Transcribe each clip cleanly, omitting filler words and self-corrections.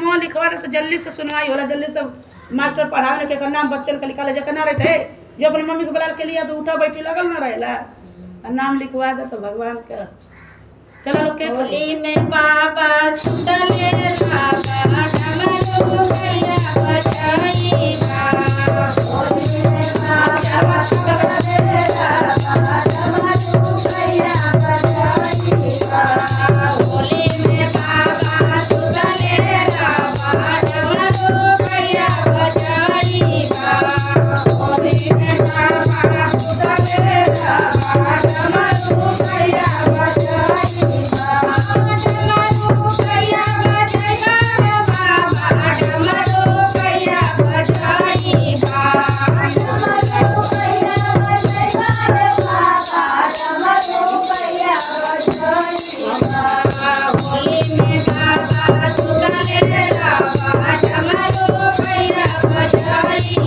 नामो लिखवा दे तो जल्दी से सुनवाई होला, जल्दी से मास्टर पढ़ाने के नाम बच्चन का लिखा ले जकर ना रहते जो अपनी मम्मी को बुला के लिया तो उठा बैठी लगल ना रहेला, नाम लिखवा दे तो भगवान का। चलो लोग के होली में बाबा सुतले बाबा डमरू भैया बजाई बा। होली में बाबा सुतले बाबा डमरू भैया बजाई बा। होली में बाबा सुतले बाबा डमरू भैया बजाई बा। होली में बाबा सुतले बाबा डमरू भैया बजाई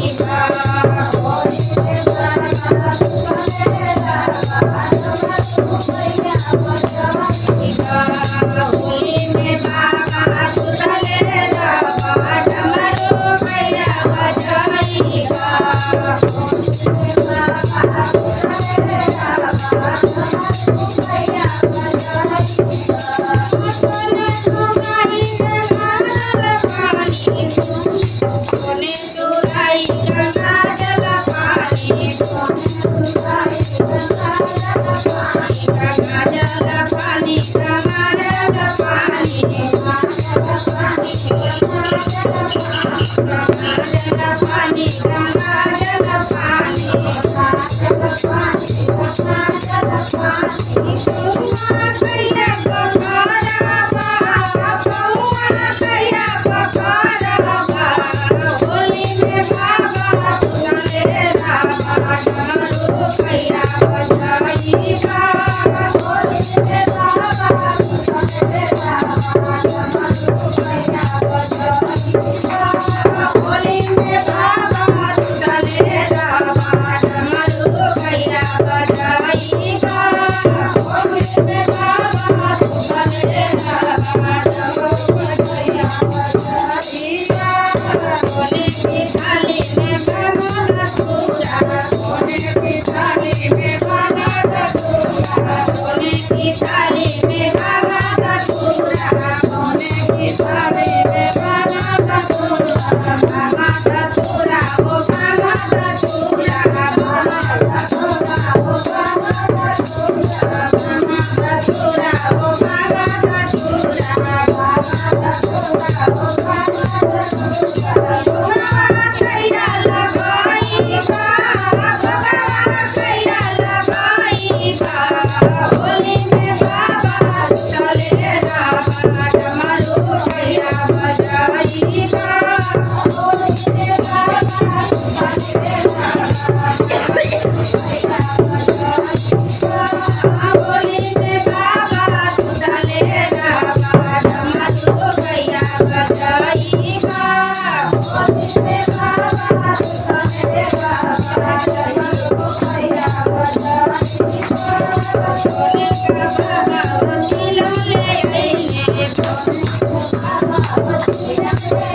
Thank you.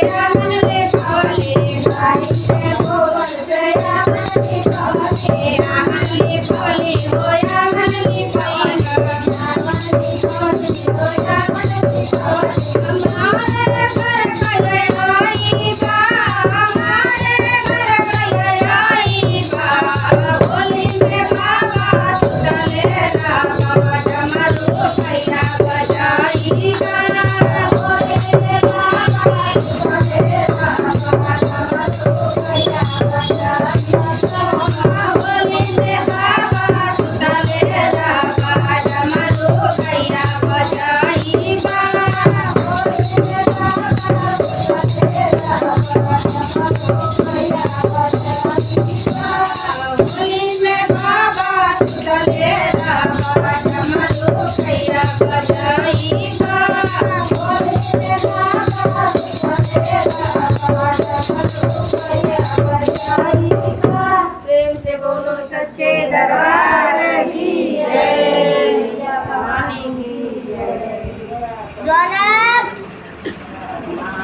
Bye.